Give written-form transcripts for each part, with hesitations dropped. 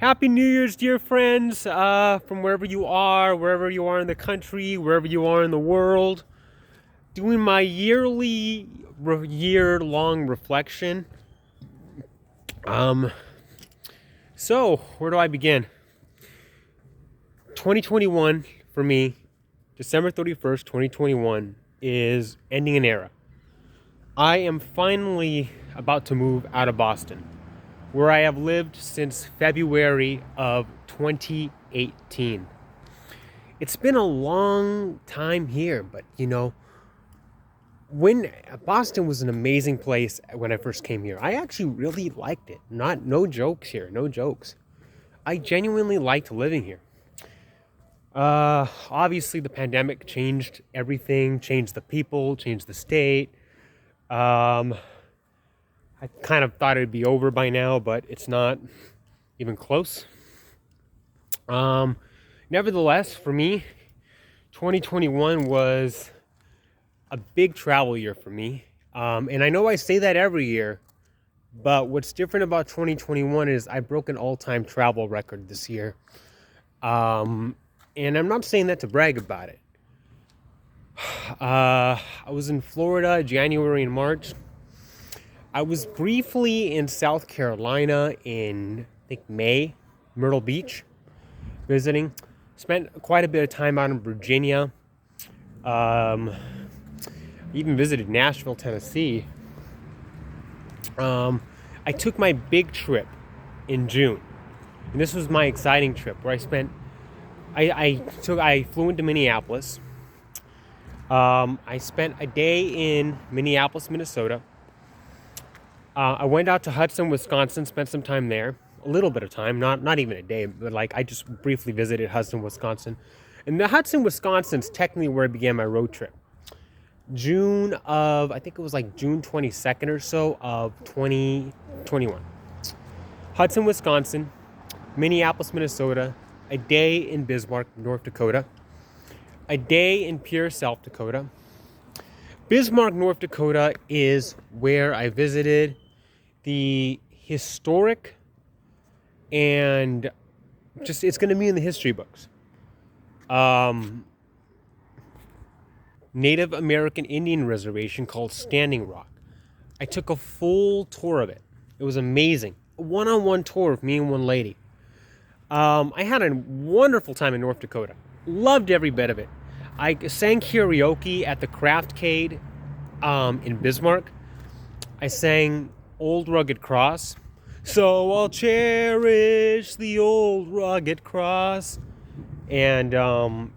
Happy New Year's, dear friends, from wherever you are in the country, wherever you are in the world. Doing my year-long reflection. So, where do I begin? 2021, for me, December 31st, 2021, is ending an era. I am finally about to move out of Boston, where I have lived since February of 2018. It's been a long time here, but when Boston was an amazing place when I first came here. I actually really liked it. No jokes here, no jokes. I genuinely liked living here. Obviously the pandemic changed everything, changed the people, changed the state. I kind of thought it'd be over by now, but it's not even close. Nevertheless, for me, 2021 was a big travel year for me. And I know I say that every year, but what's different about 2021 is I broke an all-time travel record this year. And I'm not saying that to brag about it. I was in Florida January and March. I was briefly in South Carolina in, I think, May, Myrtle Beach, visiting. Spent quite a bit of time out in Virginia. Even visited Nashville, Tennessee. I took my big trip in June. And this was my exciting trip where I flew into Minneapolis. I spent a day in Minneapolis, Minnesota. I went out to Hudson, Wisconsin, spent some time there. A little bit of time, not even a day, but I just briefly visited Hudson, Wisconsin. And the Hudson, Wisconsin's technically where I began my road trip. June 22nd or so of 2021. Hudson, Wisconsin, Minneapolis, Minnesota, a day in Bismarck, North Dakota, a day in Pierre, South Dakota. Bismarck, North Dakota is where I visited the historic and it's going to be in the history books. Native American Indian reservation called Standing Rock. I took a full tour of it. It was amazing. A one-on-one tour with me and one lady. I had a wonderful time in North Dakota. Loved every bit of it. I sang karaoke at the Craftcade in Bismarck. I sang Old Rugged Cross. So I'll cherish the old rugged cross. And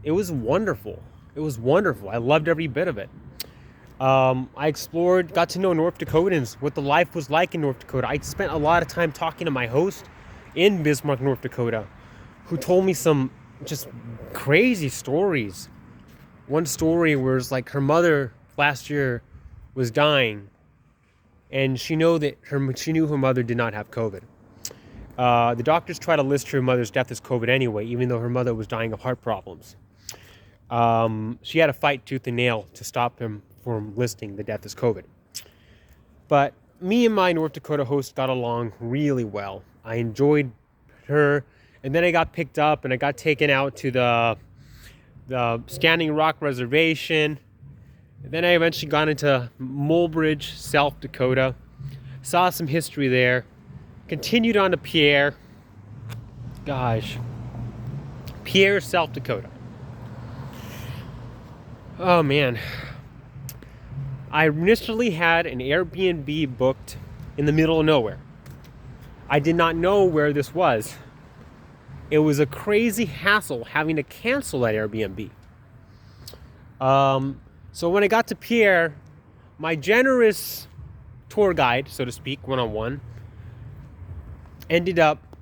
it was wonderful. It was wonderful. I loved every bit of it. I explored, got to know North Dakotans, what the life was like in North Dakota. I spent a lot of time talking to my host in Bismarck, North Dakota, who told me some just crazy stories. One story was like her mother last year was dying, and she knew her mother did not have COVID. The doctors tried to list her mother's death as COVID anyway, even though her mother was dying of heart problems. She had to fight tooth and nail to stop him from listing the death as COVID. But me and my North Dakota host got along really well. I enjoyed her, and then I got picked up and I got taken out to the Standing Rock Reservation. And then I eventually got into Mulbridge, South Dakota. Saw some history there. Continued on to Pierre. Pierre, South Dakota. Oh man. I initially had an Airbnb booked in the middle of nowhere. I did not know where this was. It was a crazy hassle having to cancel that Airbnb. So when I got to Pierre, my generous tour guide, so to speak, one-on-one, ended up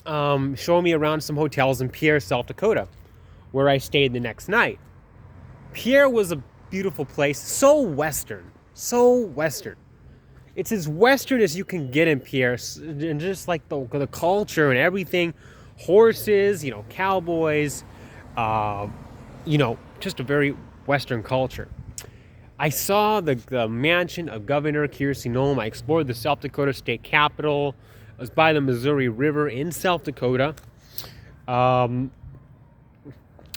showing me around some hotels in Pierre, South Dakota, where I stayed the next night. Pierre was a beautiful place, so western. It's as western as you can get in Pierre, and just like the culture and everything, horses, cowboys, just a very western culture. I saw the mansion of Governor Kirsi Noem. I explored the South Dakota State Capitol. I was by the Missouri River in South Dakota. And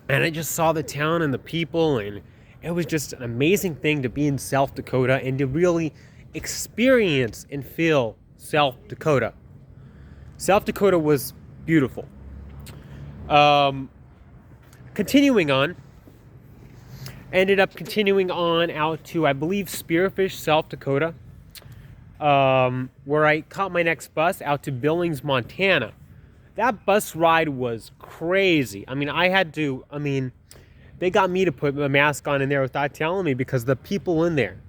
I just saw the town and the people, and it was just an amazing thing to be in South Dakota and to really experience and feel South Dakota. South Dakota was beautiful. Continuing on, ended up continuing on out to, I believe, Spearfish, South Dakota, where I caught my next bus out to Billings, Montana. That bus ride was crazy. They got me to put a mask on in there without telling me, because the people in there,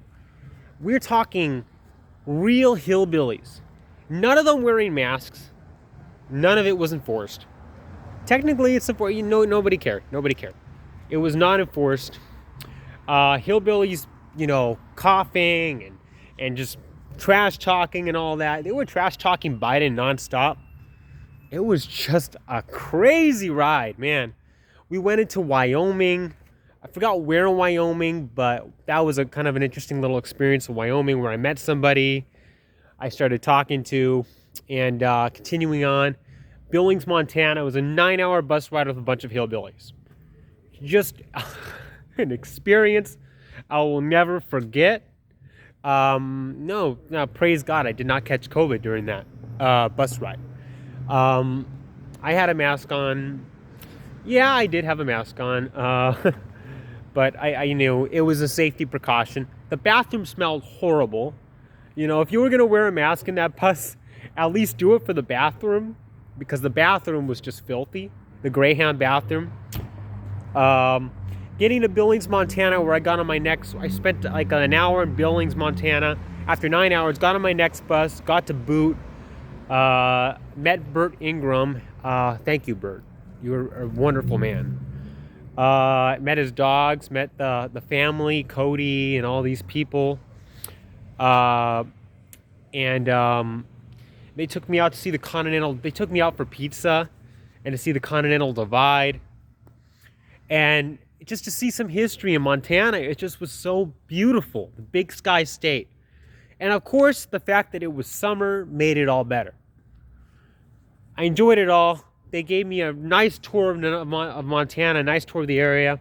we're talking real hillbillies. None of them wearing masks. None of it was enforced. Technically, it's enforced. Nobody cared. Nobody cared. It was not enforced. Hillbillies, coughing and just trash talking and all that. They were trash talking Biden nonstop. It was just a crazy ride, man. We went into Wyoming. I forgot where in Wyoming, but that was a kind of an interesting little experience in Wyoming where I met somebody I started talking to, and continuing on. Billings, Montana. It was a 9-hour bus ride with a bunch of hillbillies. Just an experience I will never forget. No, praise God, I did not catch COVID during that bus ride. I had a mask on. Yeah, I did have a mask on. But I knew it was a safety precaution. The bathroom smelled horrible. If you were going to wear a mask in that bus, at least do it for the bathroom, because the bathroom was just filthy. The Greyhound bathroom. Getting to Billings, Montana, where I spent like an hour in Billings, Montana. After 9 hours, got on my next bus, got to Boot, met Bert Ingram. Thank you, Bert. You're a wonderful man. Met his dogs, met the family, Cody, and all these people. They took me out to see the Continental. They took me out for pizza and to see the Continental Divide. And just to see some history in Montana. It just was so beautiful. The Big Sky State. And of course, the fact that it was summer made it all better. I enjoyed it all. They gave me a nice tour of Montana, a nice tour of the area.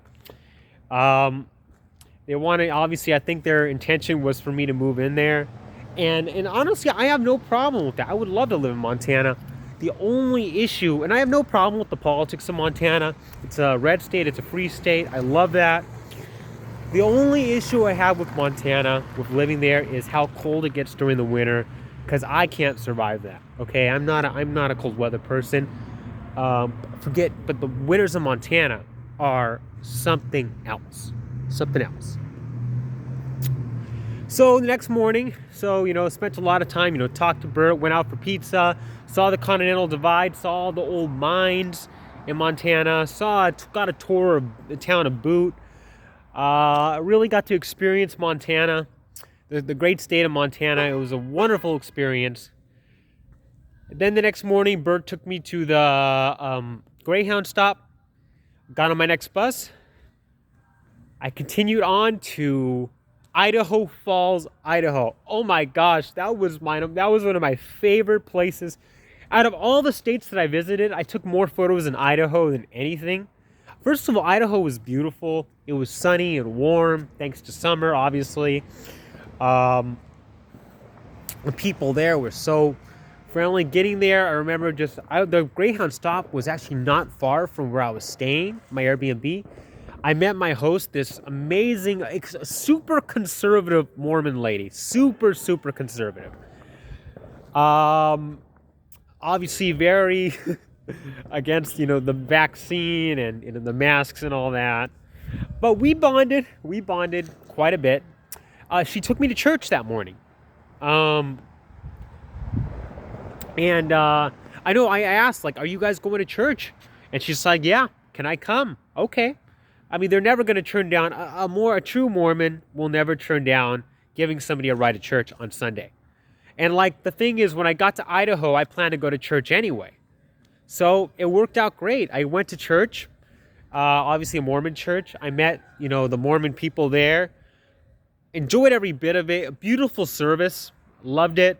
They wanted, obviously, I think their intention was for me to move in there. And honestly, I have no problem with that. I would love to live in Montana. The only issue, and I have no problem with the politics of Montana. It's a red state. It's a free state. I love that. The only issue I have with Montana, with living there, is how cold it gets during the winter, because I can't survive that. Okay, I'm not a cold weather person. But the winters of Montana are something else. Something else. So the next morning, spent a lot of time, talked to Bert, went out for pizza, saw the Continental Divide, saw all the old mines in Montana, got a tour of the town of Boot. Really got to experience Montana, the great state of Montana. It was a wonderful experience. Then the next morning, Bert took me to the Greyhound stop, got on my next bus. I continued on to Idaho Falls, Idaho. Oh my gosh, that was one of my favorite places. Out of all the states that I visited, I took more photos in Idaho than anything. First of all, Idaho was beautiful. It was sunny and warm, thanks to summer, obviously. The people there were so friendly. Getting there, I remember the Greyhound stop was actually not far from where I was staying, my Airbnb. I met my host, this amazing, super conservative Mormon lady. Super, super conservative. Obviously very against, the vaccine and the masks and all that. But we bonded quite a bit. She took me to church that morning. I know I asked, are you guys going to church? And she's like, yeah, can I come? Okay. They're never going to turn down, a true Mormon will never turn down giving somebody a ride to church on Sunday. And the thing is, when I got to Idaho, I planned to go to church anyway. So it worked out great. I went to church, obviously a Mormon church. I met, the Mormon people there. Enjoyed every bit of it. A beautiful service. Loved it.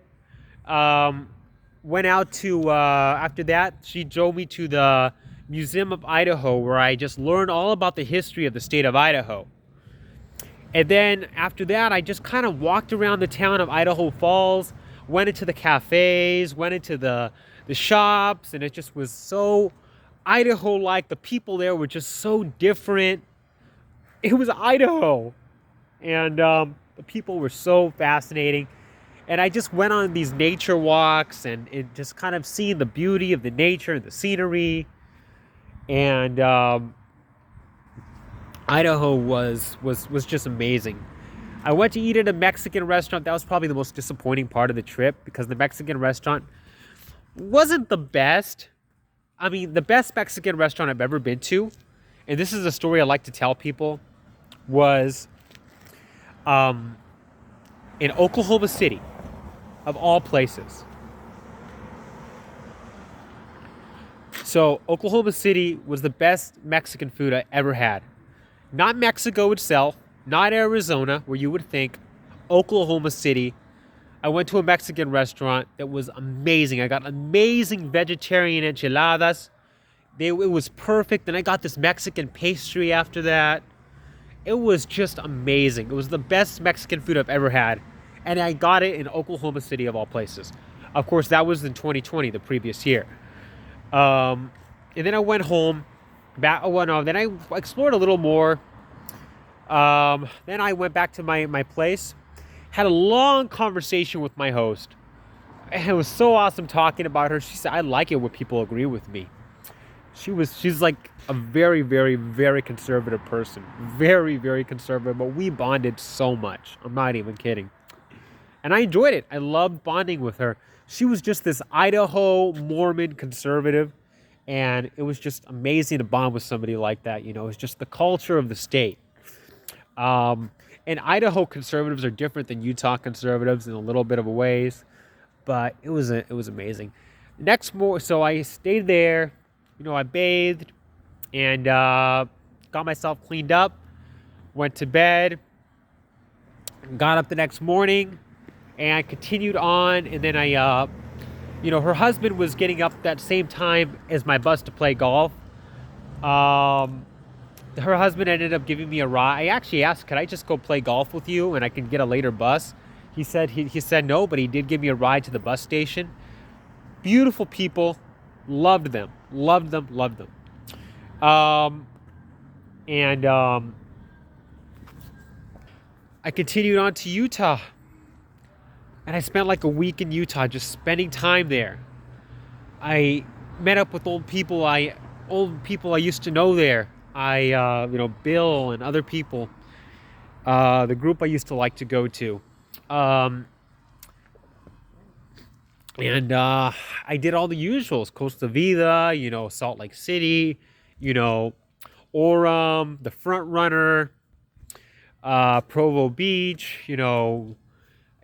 went out to, after that, she drove me to the Museum of Idaho, where I just learned all about the history of the state of Idaho. And then after that, I just kind of walked around the town of Idaho Falls, went into the cafes, went into the shops, and it just was so Idaho-like. The people there were just so different. It was Idaho. And the people were so fascinating. And I just went on these nature walks and just kind of seeing the beauty of the nature and the scenery. And Idaho was just amazing. I went to eat at a Mexican restaurant. That was probably the most disappointing part of the trip because the Mexican restaurant wasn't the best. I mean, the best Mexican restaurant I've ever been to, and this is a story I like to tell people, was in Oklahoma City, of all places. So Oklahoma City was the best Mexican food I ever had. Not Mexico itself, not Arizona, where you would think. Oklahoma City. I went to a Mexican restaurant that was amazing. I got amazing vegetarian enchiladas. It was perfect. Then I got this Mexican pastry after that. It was just amazing. It was the best Mexican food I've ever had. And I got it in Oklahoma City, of all places. Of course, that was in 2020, the previous year. And then I went home. Then I explored a little more. Then I went back to my place. Had a long conversation with my host. And it was so awesome talking about her. She said, I like it when people agree with me. She's like a very, very, very conservative person. Very, very conservative. But we bonded so much. I'm not even kidding. And I enjoyed it. I loved bonding with her. She was just this Idaho Mormon conservative. And it was just amazing to bond with somebody like that. You know, it's just the culture of the state. And Idaho conservatives are different than Utah conservatives in a little bit of a ways. But it was amazing. So I stayed there. You know, I bathed and got myself cleaned up. Went to bed. Got up the next morning and continued on. And then her husband was getting up that same time as my bus to play golf. Her husband ended up giving me a ride. I actually asked, could I just go play golf with you and I can get a later bus? He said no, but he did give me a ride to the bus station. Beautiful people. Loved them. I continued on to Utah. And I spent like a week in Utah just spending time there. I met up with old people I used to know there. Bill and other people, the group I used to like to go to. I did all the usuals, Costa Vida, Salt Lake City, Orem, the Front Runner, Provo Beach,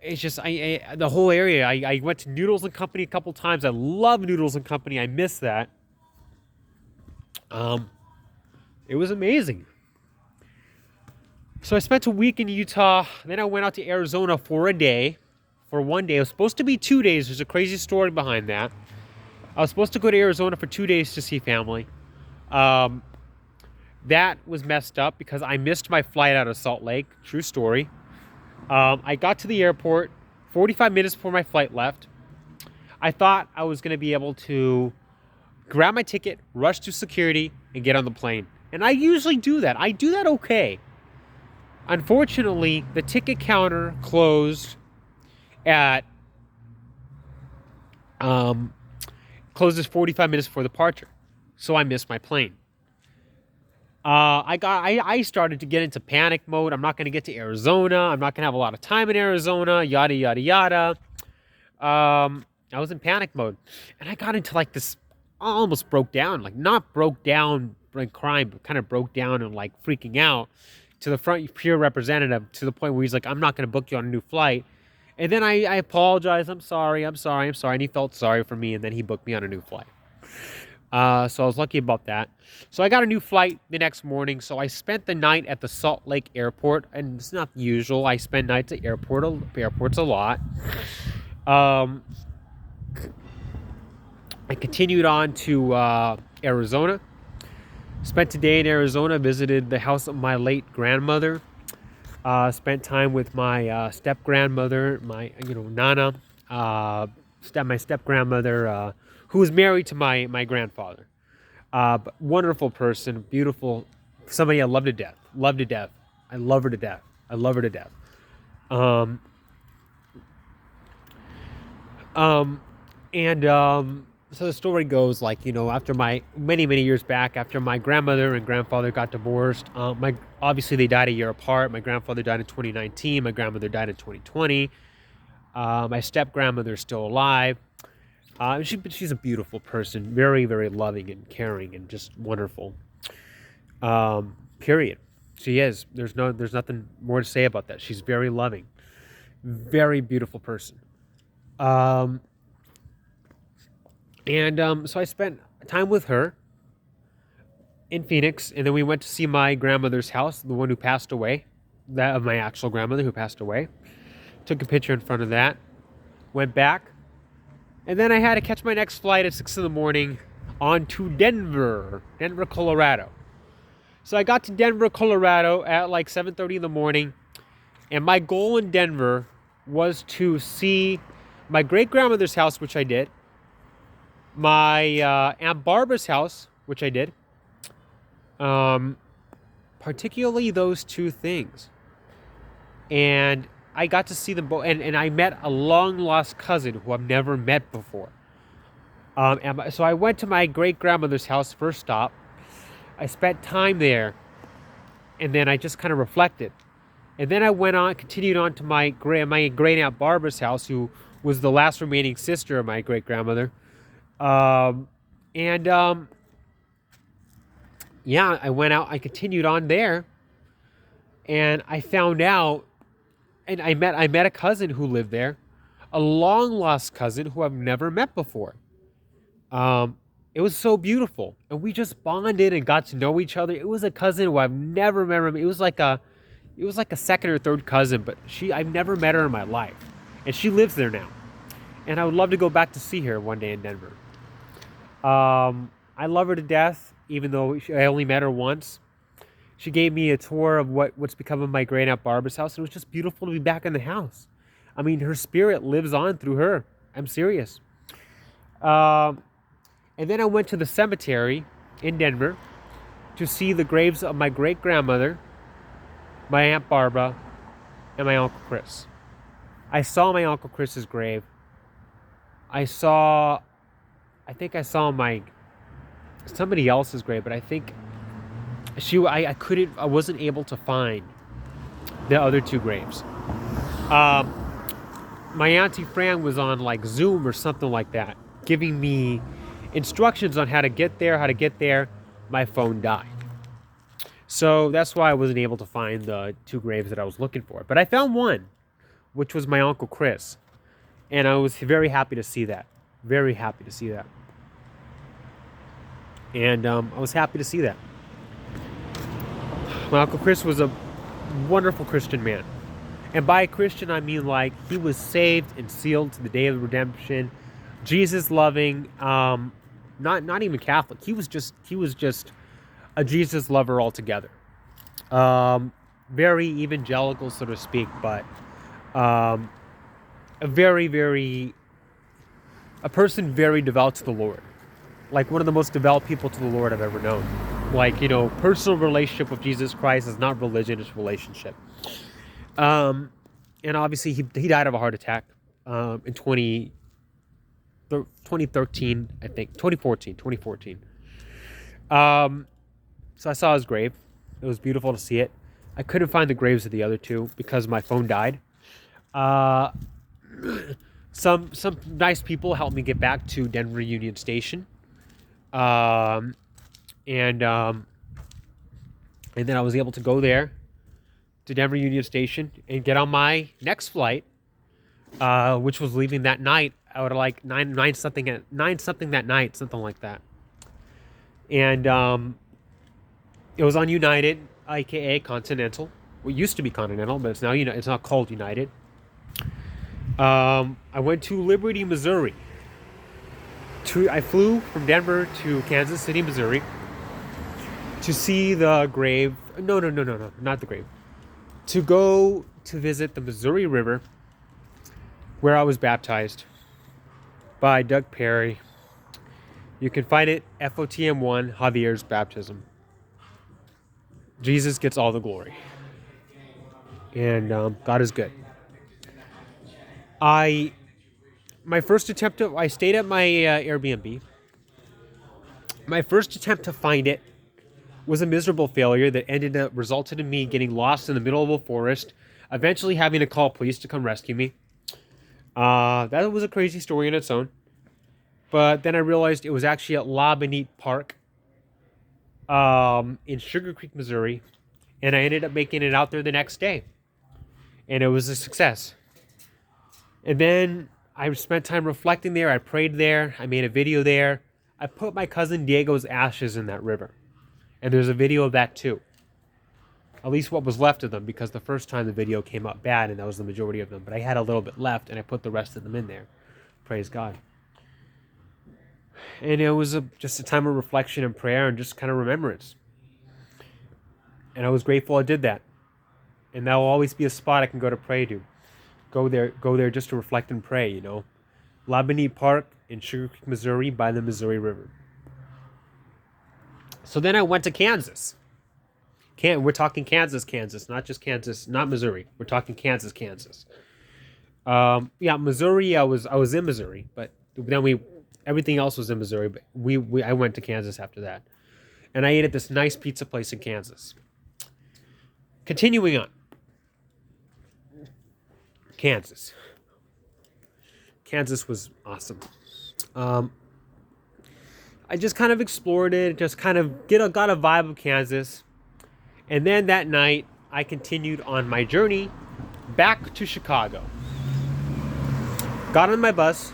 it's just, the whole area. I went to Noodles and Company a couple times. I love Noodles and Company. I miss that. It was amazing. So I spent a week in Utah. Then I went out to Arizona for 1 day. It was supposed to be 2 days. There's a crazy story behind that. I was supposed to go to Arizona for 2 days to see family. That was messed up because I missed my flight out of Salt Lake. True story. I got to the airport 45 minutes before my flight left. I thought I was going to be able to grab my ticket, rush to security, and get on the plane. And I usually do that. I do that okay. Unfortunately, the ticket counter closed closes 45 minutes before departure. So I missed my plane. I started to get into panic mode. I'm not going to get to Arizona. I'm not going to have a lot of time in Arizona, yada, yada, yada. I was in panic mode. And I got into like this, I almost broke down. Like not broke down and crying, but kind of broke down and like freaking out to the front peer representative to the point where he's like, I'm not going to book you on a new flight. And then I apologized. I'm sorry. And he felt sorry for me. And then he booked me on a new flight. So I was lucky about that. So I got a new flight the next morning. So I spent the night at the Salt Lake Airport. And it's not usual. I spend nights at airports a lot. I continued on to Arizona. Spent a day in Arizona, visited the house of my late grandmother. Spent time with my step grandmother, my Nana, my step grandmother, who was married to my grandfather. But wonderful person, beautiful, somebody I love to death. Love to death. I love her to death. I love her to death. Um, um, and so the story goes like, after my many years back, after my grandmother and grandfather got divorced, obviously they died a year apart. My grandfather died in 2019. My grandmother died in 2020. My step grandmother is still alive. She's a beautiful person, very loving and caring and just wonderful. Period. She is. There's nothing more to say about that. She's very loving, very beautiful person. Um, and so I spent time with her in Phoenix, and then we went to see my grandmother's house, the one who passed away, that of my actual grandmother who passed away. Took a picture in front of that. Went back, and then I had to catch my next flight at 6 in the morning on to Denver, Colorado. So I got to Denver, Colorado at like 7:30 in the morning, and my goal in Denver was to see my great-grandmother's house, which I did, my Aunt Barbara's house, which I did, particularly those two things. And I got to see them both, and I met a long-lost cousin who I've never met before. So I went to my great-grandmother's house, first stop. I spent time there, and then I just kind of reflected. And then I continued on to my great Aunt Barbara's house, who was the last remaining sister of my great-grandmother. Yeah, I went out, I continued on there, and I found out, and I met a cousin who lived there, a long-lost cousin who I've never met before. It was so beautiful, and we just bonded and got to know each other. It was a cousin who I've never met. It was like a second or third cousin, but I've never met her in my life, and she lives there now. And I would love to go back to see her one day in Denver. I love her to death, even though I only met her once. She gave me a tour of what's become of my great Aunt Barbara's house, and it was just beautiful to be back in the house. I mean, her spirit lives on through her. I'm serious. And then I went to the cemetery in Denver to see the graves of my great-grandmother, my Aunt Barbara, and my Uncle Chris. I saw my Uncle Chris's grave. I think I saw somebody else's grave, but I think I wasn't able to find the other two graves. My Auntie Fran was on like Zoom or something like that, giving me instructions on how to get there. My phone died. So that's why I wasn't able to find the two graves that I was looking for. But I found one, which was my Uncle Chris. And I was very happy to see that. Very happy to see that. And I was happy to see that. My Uncle Chris was a wonderful Christian man. And by Christian, I mean like he was saved and sealed to the day of redemption. Jesus loving, not even Catholic. He was just a Jesus lover altogether. Very evangelical, so to speak, but a person very devout to the Lord. Like one of the most devout people to the Lord I've ever known. Like, personal relationship with Jesus Christ is not religion, it's relationship. And obviously he died of a heart attack in 2013, I think, 2014. So I saw his grave. It was beautiful to see it. I couldn't find the graves of the other two because my phone died. Some nice people helped me get back to Denver Union Station. And then I was able to go there to Denver Union Station and get on my next flight, which was leaving that night out of like nine something that night, something like that. And it was on United, aka Continental. Well, it used to be Continental, but it's now it's not called United. I went to Liberty, Missouri. I flew from Denver to Kansas City, Missouri, to see the grave. No, not the grave. To go to visit the Missouri River, where I was baptized by Doug Perry. You can find it, FOTM1, Javier's Baptism. Jesus gets all the glory. And God is good. I stayed at my Airbnb. My first attempt to find it was a miserable failure that resulted in me getting lost in the middle of a forest, eventually having to call police to come rescue me. That was a crazy story in its own. But then I realized it was actually at La Bonite Park in Sugar Creek, Missouri. And I ended up making it out there the next day. And it was a success. And then I spent time reflecting there. I prayed there. I made a video there. I put my cousin Diego's ashes in that river. And there's a video of that too. At least what was left of them, because the first time the video came up bad and that was the majority of them. But I had a little bit left and I put the rest of them in there. Praise God. And it was just a time of reflection and prayer and just kind of remembrance. And I was grateful I did that. And that will always be a spot I can go to pray to. Go there just to reflect and pray, you know. La Bonite Park in Sugar Creek, Missouri, by the Missouri River. So then I went to Kansas. We're talking Kansas, not just Kansas, not Missouri. We're talking Kansas. Missouri. I was in Missouri, but then everything else was in Missouri. But I went to Kansas after that, and I ate at this nice pizza place in Kansas. Continuing on, Kansas. Kansas was awesome. I just kind of explored it, just kind of got a vibe of Kansas. And then that night, I continued on my journey back to Chicago. Got on my bus,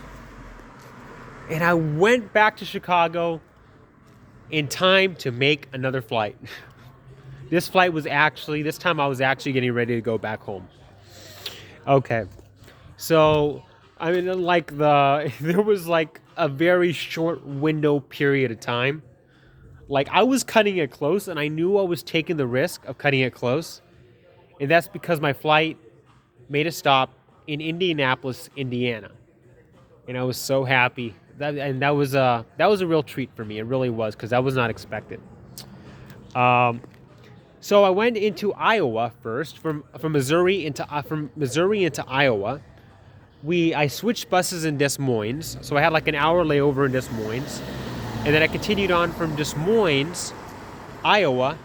and I went back to Chicago in time to make another flight. This time I was actually getting ready to go back home. Okay. So, I mean, there was like a very short window period of time. Like, I was cutting it close, and I knew I was taking the risk of cutting it close. And that's because my flight made a stop in Indianapolis, Indiana. And I was so happy. That was a real treat for me. It really was, because that was not expected. So I went into Iowa first, from Missouri into Iowa. I switched buses in Des Moines, so I had like an hour layover in Des Moines. And then I continued on from Des Moines, Iowa.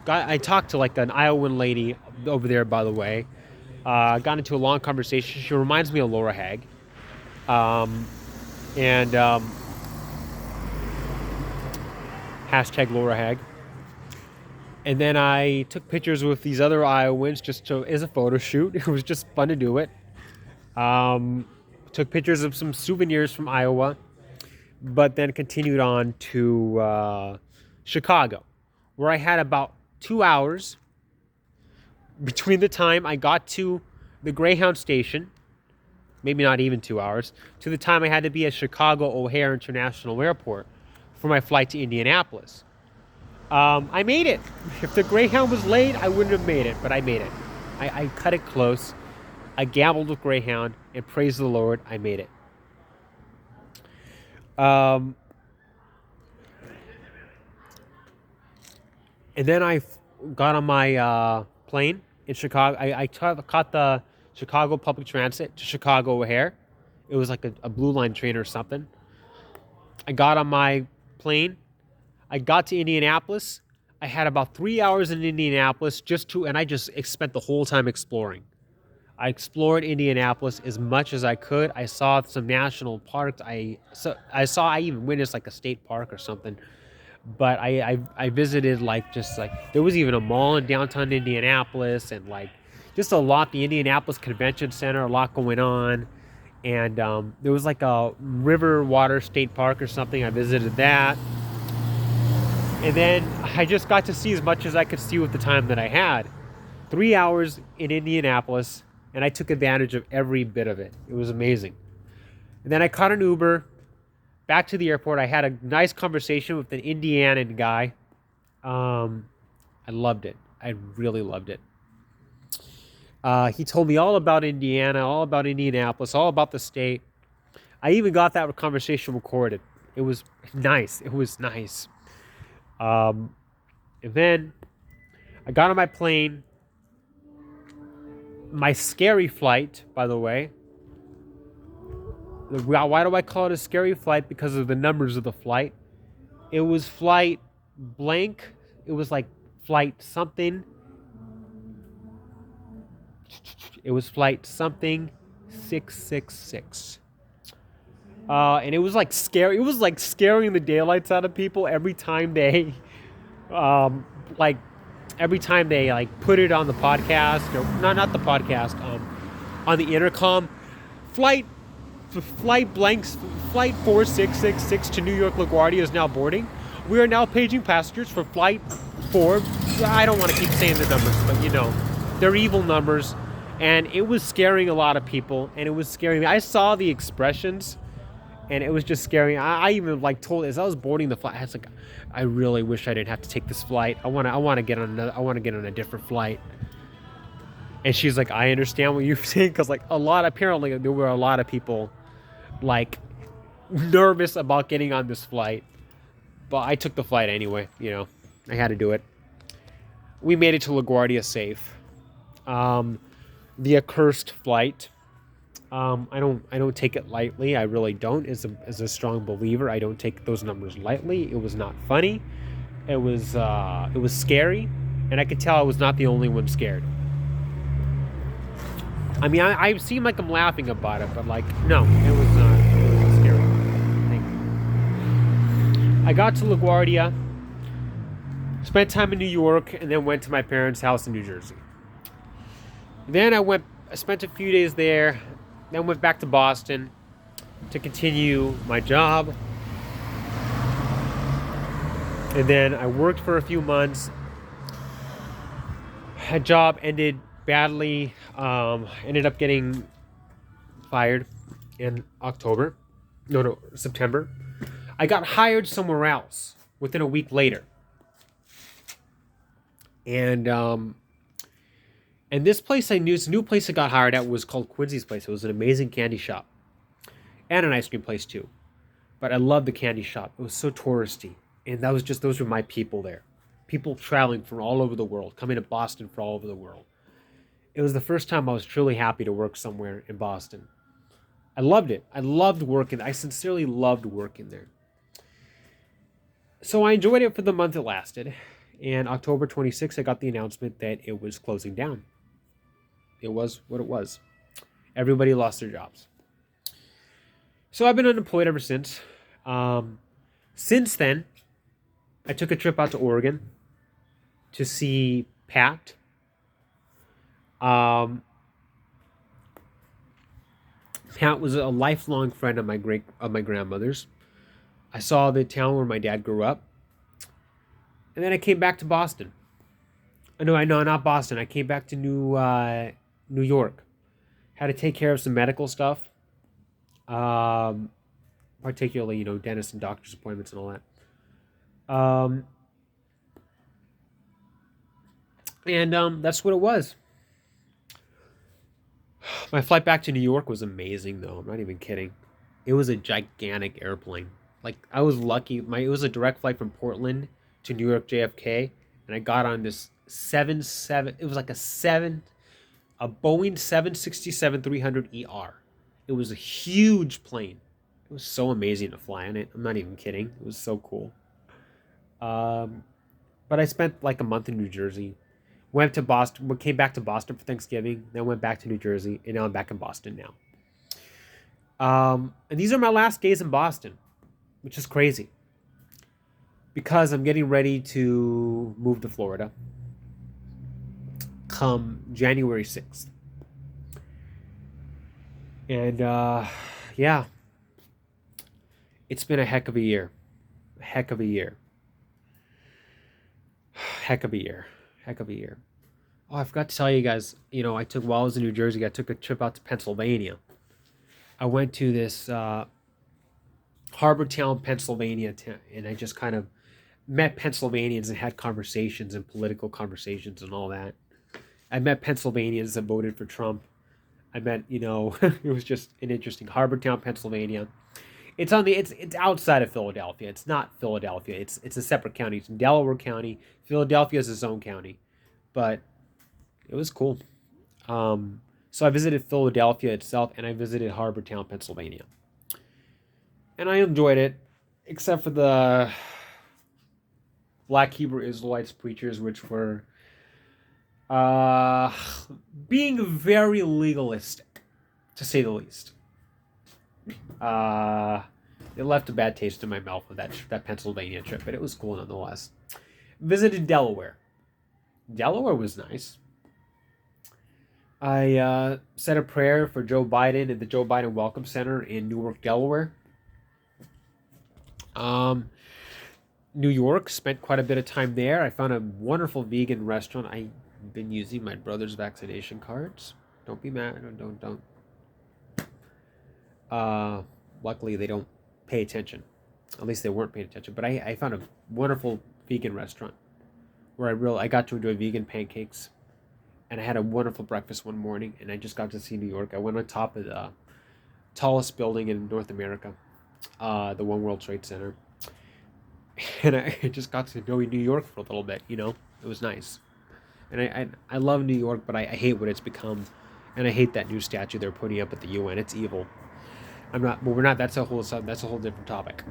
I talked to like an Iowan lady over there, by the way. Got into a long conversation. She reminds me of Laura Hag. Hashtag Laura Hag. And then I took pictures with these other Iowans as a photo shoot. It was just fun to do it. Took pictures of some souvenirs from Iowa. But then continued on to Chicago, where I had about 2 hours between the time I got to the Greyhound station, maybe not even 2 hours, to the time I had to be at Chicago O'Hare International Airport for my flight to Indianapolis. I made it. If the Greyhound was late, I wouldn't have made it, but I made it. I cut it close. I gambled with Greyhound, and praise the Lord, I made it. And then I got on my plane in Chicago. I caught the Chicago public transit to Chicago O'Hare. It was like a Blue Line train or something. I got on my plane. I got to Indianapolis. I had about 3 hours in Indianapolis and I just spent the whole time exploring. I explored Indianapolis as much as I could. I saw some national parks. I even witnessed like a state park or something. But I visited there was even a mall in downtown Indianapolis, and like just a lot. The Indianapolis Convention Center, a lot going on. And there was like a river water state park or something. I visited that. And then I just got to see as much as I could see with the time that I had. 3 hours in Indianapolis. And I took advantage of every bit of it. It was amazing. And then I caught an Uber back to the airport. I had a nice conversation with an Indianan guy. I loved it. I really loved it. He told me all about Indiana, all about Indianapolis, all about the state. I even got that conversation recorded. It was nice. It was nice. And then I got on my plane. My scary flight, by the way. Why do I call it a scary flight? Because of the numbers of the flight. It was flight blank. It was like flight something. It was flight something 666. And it was like scary. It was like scaring the daylights out of people every time they, like, put it on the podcast or not the podcast, on the intercom. Flight 4666 to New York LaGuardia is now boarding. We are now paging passengers for flight 4. I don't want to keep saying the numbers, but you know, they're evil numbers. And it was scaring a lot of people, and it was scaring me. I saw the expressions, and it was just scary. I even like told, as I was boarding the flight, I was like, I really wish I didn't have to take this flight. I want to get on a different flight. And she's like, I understand what you're saying, because like apparently there were a lot of people like nervous about getting on this flight. But I took the flight anyway. You know, I had to do it. We made it to LaGuardia safe. The accursed flight. I don't take it lightly. I really don't. As a strong believer, I don't take those numbers lightly. It was not funny. It was scary, and I could tell I was not the only one scared. I mean, I seem like I'm laughing about it, but like, no, it was a scary thing. I got to LaGuardia, spent time in New York, and then went to my parents' house in New Jersey. Then I spent a few days there, then went back to Boston to continue my job. And then I worked for a few months. A job ended badly. Ended up getting fired in September. I got hired somewhere else within a week later. And this place this new place I got hired at was called Quincy's Place. It was an amazing candy shop. And an ice cream place too. But I loved the candy shop. It was so touristy. And those were my people there. People traveling from all over the world, coming to Boston from all over the world. It was the first time I was truly happy to work somewhere in Boston. I loved it. I loved working. I sincerely loved working there. So I enjoyed it for the month it lasted. And October 26th, I got the announcement that it was closing down. It was what it was. Everybody lost their jobs. So I've been unemployed ever since. Since then, I took a trip out to Oregon to see Pat. Pat was a lifelong friend of my grandmother's. I saw the town where my dad grew up. And then I came back to Boston. No, not Boston. I came back to New York. Had to take care of some medical stuff. Particularly, dentist and doctor's appointments and all that. That's what it was. My flight back to New York was amazing, though. I'm not even kidding. It was a gigantic airplane. Like, I was lucky. It was a direct flight from Portland to New York JFK, and I got on this it was like a Boeing 767-300ER. It was a huge plane. It was so amazing to fly on it. I'm not even kidding. It was so cool. But I spent like a month in New Jersey. Went to Boston. Came back to Boston for Thanksgiving. Then went back to New Jersey, and now I'm back in Boston now. And these are my last days in Boston, which is crazy. Because I'm getting ready to move to Florida come January 6th. And, yeah. It's been a heck of a year. Heck of a year. Oh, I forgot to tell you guys, while I was in New Jersey, I took a trip out to Pennsylvania. I went to this Harbortown, Pennsylvania, and I just kind of met Pennsylvanians and had conversations and political conversations and all that. I met Pennsylvanians that voted for Trump. I met, it was just an interesting Harbortown, Pennsylvania. It's outside of Philadelphia. It's not Philadelphia. It's a separate county. It's in Delaware County. Philadelphia is its own county, but it was cool. So I visited Philadelphia itself, and I visited Harbortown, Pennsylvania, and I enjoyed it, except for the Black Hebrew Israelites preachers, which were being very legalistic, to say the least. It left a bad taste in my mouth with that Pennsylvania trip, but it was cool nonetheless. Visited Delaware. Delaware was nice. I said a prayer for Joe Biden at the Joe Biden Welcome Center in Newark, Delaware. New York, spent quite a bit of time there. I found a wonderful vegan restaurant. I've been using my brother's vaccination cards. Don't be mad. Don't. Luckily, they don't pay attention. At least they weren't paying attention. But I found a wonderful vegan restaurant where I got to enjoy vegan pancakes. And I had a wonderful breakfast one morning. And I just got to see New York. I went on top of the tallest building in North America, the One World Trade Center. And I just got to know New York for a little bit, It was nice. And I love New York, but I hate what it's become. And I hate that new statue they're putting up at the UN. It's evil. We're not, that's a whole different topic.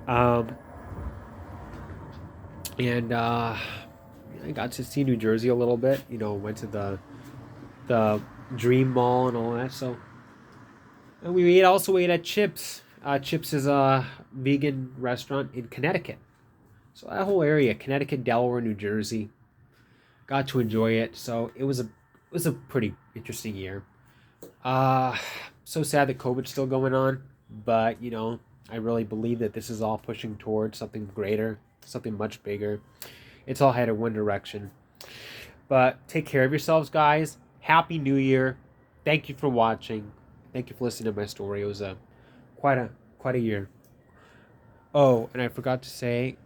I got to see New Jersey a little bit, went to the Dream Mall and all that. So, and we also ate at Chips. Chips is a vegan restaurant in Connecticut. So that whole area, Connecticut, Delaware, New Jersey, got to enjoy it. So it was a pretty interesting year. So sad that COVID's still going on, but I really believe that this is all pushing towards something greater, something much bigger. It's all headed one direction. But take care of yourselves, guys. Happy New Year. Thank you for watching. Thank you for listening to my story. It was quite a year. Oh, and I forgot to say,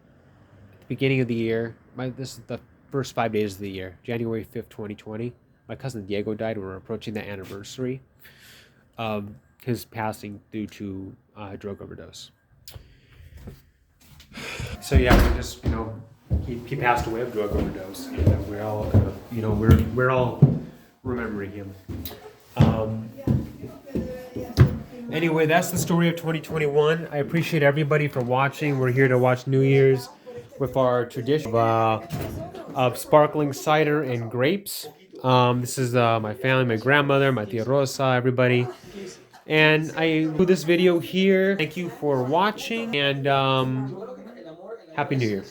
at the beginning of the year, this is the first 5 days of the year, January 5th, 2020. My cousin Diego died. We're approaching the anniversary of his passing due to drug overdose. So yeah, we just he passed away of drug overdose, and we're all we're all remembering him. Anyway, that's the story of 2021. I appreciate everybody for watching. We're here to watch New Year's with our tradition of sparkling cider and grapes. This is my family, my grandmother, my tia Rosa, everybody. And I do this video here. Thank you for watching, and Happy New Year.